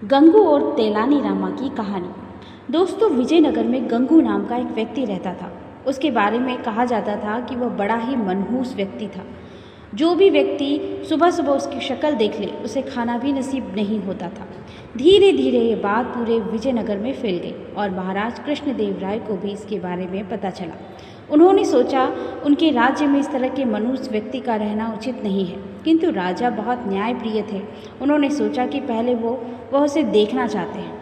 गंगू और तेलानी रामा की कहानी। दोस्तों, विजयनगर में गंगू नाम का एक व्यक्ति रहता था। उसके बारे में कहा जाता था कि वह बड़ा ही मनहूस व्यक्ति था। जो भी व्यक्ति सुबह सुबह उसकी शक्ल देख ले उसे खाना भी नसीब नहीं होता था। धीरे धीरे ये बात पूरे विजयनगर में फैल गई और महाराज कृष्णदेव राय को भी इसके बारे में पता चला। उन्होंने सोचा उनके राज्य में इस तरह के मनहूस व्यक्ति का रहना उचित नहीं है, किंतु राजा बहुत न्यायप्रिय थे। उन्होंने सोचा कि पहले वह उसे देखना चाहते हैं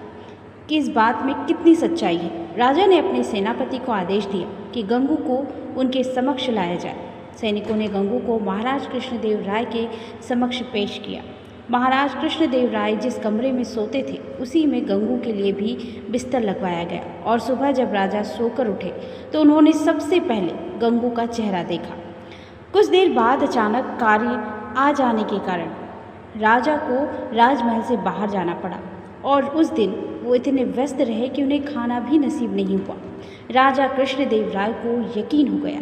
कि इस बात में कितनी सच्चाई है। राजा ने अपने सेनापति को आदेश दिया कि गंगू को उनके समक्ष लाया जाए। सैनिकों ने गंगू को महाराज कृष्णदेव राय के समक्ष पेश किया। महाराज कृष्णदेव राय जिस कमरे में सोते थे उसी में गंगू के लिए भी बिस्तर लगवाया गया और सुबह जब राजा सोकर उठे तो उन्होंने सबसे पहले गंगू का चेहरा देखा। कुछ देर बाद अचानक कार्य आ जाने के कारण राजा को राजमहल से बाहर जाना पड़ा और उस दिन वो इतने व्यस्त रहे कि उन्हें खाना भी नसीब नहीं हुआ। राजा कृष्णदेव राय को यकीन हो गया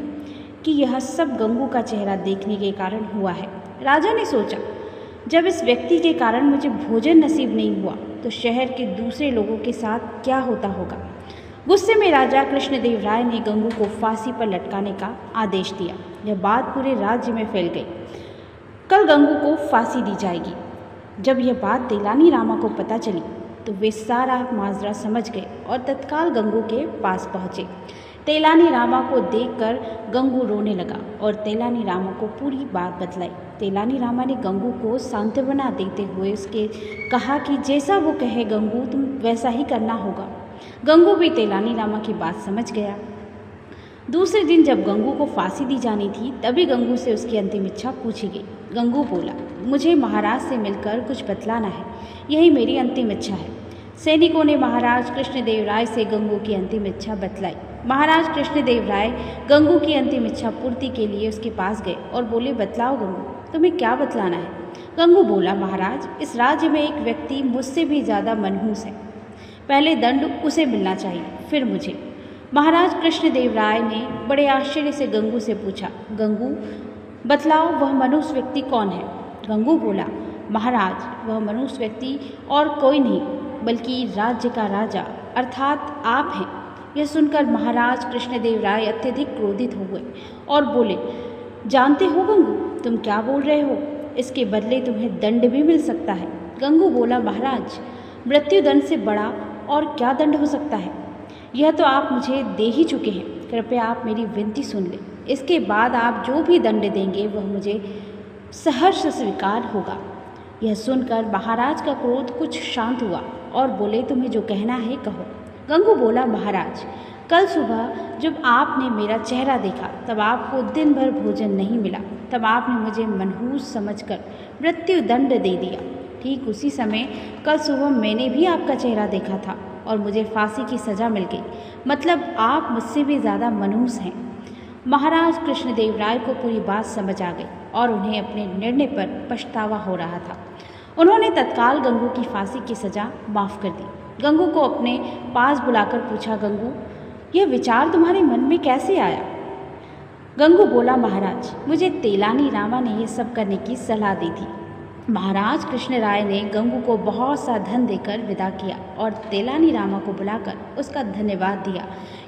कि यह सब गंगू का चेहरा देखने के कारण हुआ है। राजा ने सोचा, जब इस व्यक्ति के कारण मुझे भोजन नसीब नहीं हुआ तो शहर के दूसरे लोगों के साथ क्या होता होगा। गुस्से में राजा कृष्णदेव राय ने गंगू को फांसी पर लटकाने का आदेश दिया। यह बात पूरे राज्य में फैल गई। कल गंगू को फांसी दी जाएगी। जब यह बात तेलानी रामा को पता चली तो वे सारा माजरा समझ गए और तत्काल गंगू के पास पहुँचे। तेलानी रामा को देखकर गंगू रोने लगा और तेलानी रामा को पूरी बात बतलाई। तेलानी रामा ने गंगू को सांत्वना देते हुए उसके कहा कि जैसा वो कहे गंगू, तुम वैसा ही करना होगा। गंगू भी तेलानी रामा की बात समझ गया। दूसरे दिन जब गंगू को फांसी दी जानी थी तभी गंगू से उसकी अंतिम इच्छा पूछी गई। गंगू बोला, मुझे महाराज से मिलकर कुछ बतलाना है, यही मेरी अंतिम इच्छा है। सैनिकों ने महाराज कृष्णदेव राय से गंगू की अंतिम इच्छा बतलाई। महाराज कृष्णदेव राय गंगू की अंतिम इच्छा पूर्ति के लिए उसके पास गए और बोले, बतलाओ गंगू, तुम्हें क्या बतलाना है। गंगू बोला, महाराज, इस राज्य में एक व्यक्ति मुझसे भी ज़्यादा मनहूस है। पहले दंड उसे मिलना चाहिए, फिर मुझे। महाराज कृष्णदेव राय ने बड़े आश्चर्य से गंगू से पूछा, गंगू बतलाओ, वह मनहूस व्यक्ति कौन है। गंगू बोला, महाराज, वह मनहूस व्यक्ति और कोई नहीं बल्कि राज्य का राजा अर्थात आप हैं। यह सुनकर महाराज कृष्णदेव राय अत्यधिक क्रोधित हो गए और बोले, जानते हो गंगू, तुम क्या बोल रहे हो, इसके बदले तुम्हें दंड भी मिल सकता है। गंगू बोला, महाराज, मृत्यु दंड से बड़ा और क्या दंड हो सकता है। यह तो आप मुझे दे ही चुके हैं, कृपया आप मेरी विनती सुन लें। इसके बाद आप जो भी दंड देंगे वह मुझे सहर्ष स्वीकार होगा। यह सुनकर महाराज का क्रोध कुछ शांत हुआ और बोले, तुम्हें जो कहना है कहो। गंगू बोला, महाराज, कल सुबह जब आपने मेरा चेहरा देखा तब आपको दिन भर भोजन नहीं मिला। तब आपने मुझे मनहूस समझकर मृत्यु दंड दे दिया। ठीक उसी समय कल सुबह मैंने भी आपका चेहरा देखा था और मुझे फांसी की सज़ा मिल गई। मतलब आप मुझसे भी ज़्यादा मनहूस हैं। महाराज कृष्णदेव राय को पूरी बात समझ आ गई और उन्हें अपने निर्णय पर पछतावा हो रहा था। उन्होंने तत्काल गंगू की फांसी की सज़ा माफ़ कर दी। गंगू को अपने पास बुलाकर पूछा, गंगू, यह विचार तुम्हारे मन में कैसे आया। गंगू बोला, महाराज, मुझे तेलानी रामा ने यह सब करने की सलाह दी थी। महाराज कृष्ण राय ने गंगू को बहुत सा धन देकर विदा किया और तेलानी रामा को बुलाकर उसका धन्यवाद दिया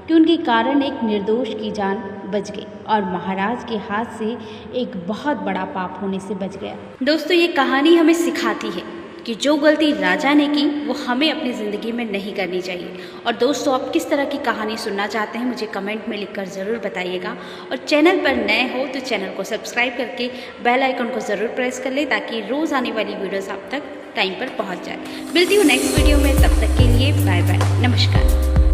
कि उनके कारण एक निर्दोष की जान बच गई और महाराज के हाथ से एक बहुत बड़ा पाप होने से बच गया। दोस्तों, ये कहानी हमें सिखाती है कि जो गलती राजा ने की वो हमें अपनी ज़िंदगी में नहीं करनी चाहिए। और दोस्तों, आप किस तरह की कहानी सुनना चाहते हैं मुझे कमेंट में लिखकर ज़रूर बताइएगा। और चैनल पर नए हो तो चैनल को सब्सक्राइब करके बेल आइकन को ज़रूर प्रेस कर ले ताकि रोज़ आने वाली वीडियोज़ आप तक टाइम पर पहुंच जाए। मिलती हूँ नेक्स्ट वीडियो में, तब तक के लिए बाय बाय, नमस्कार।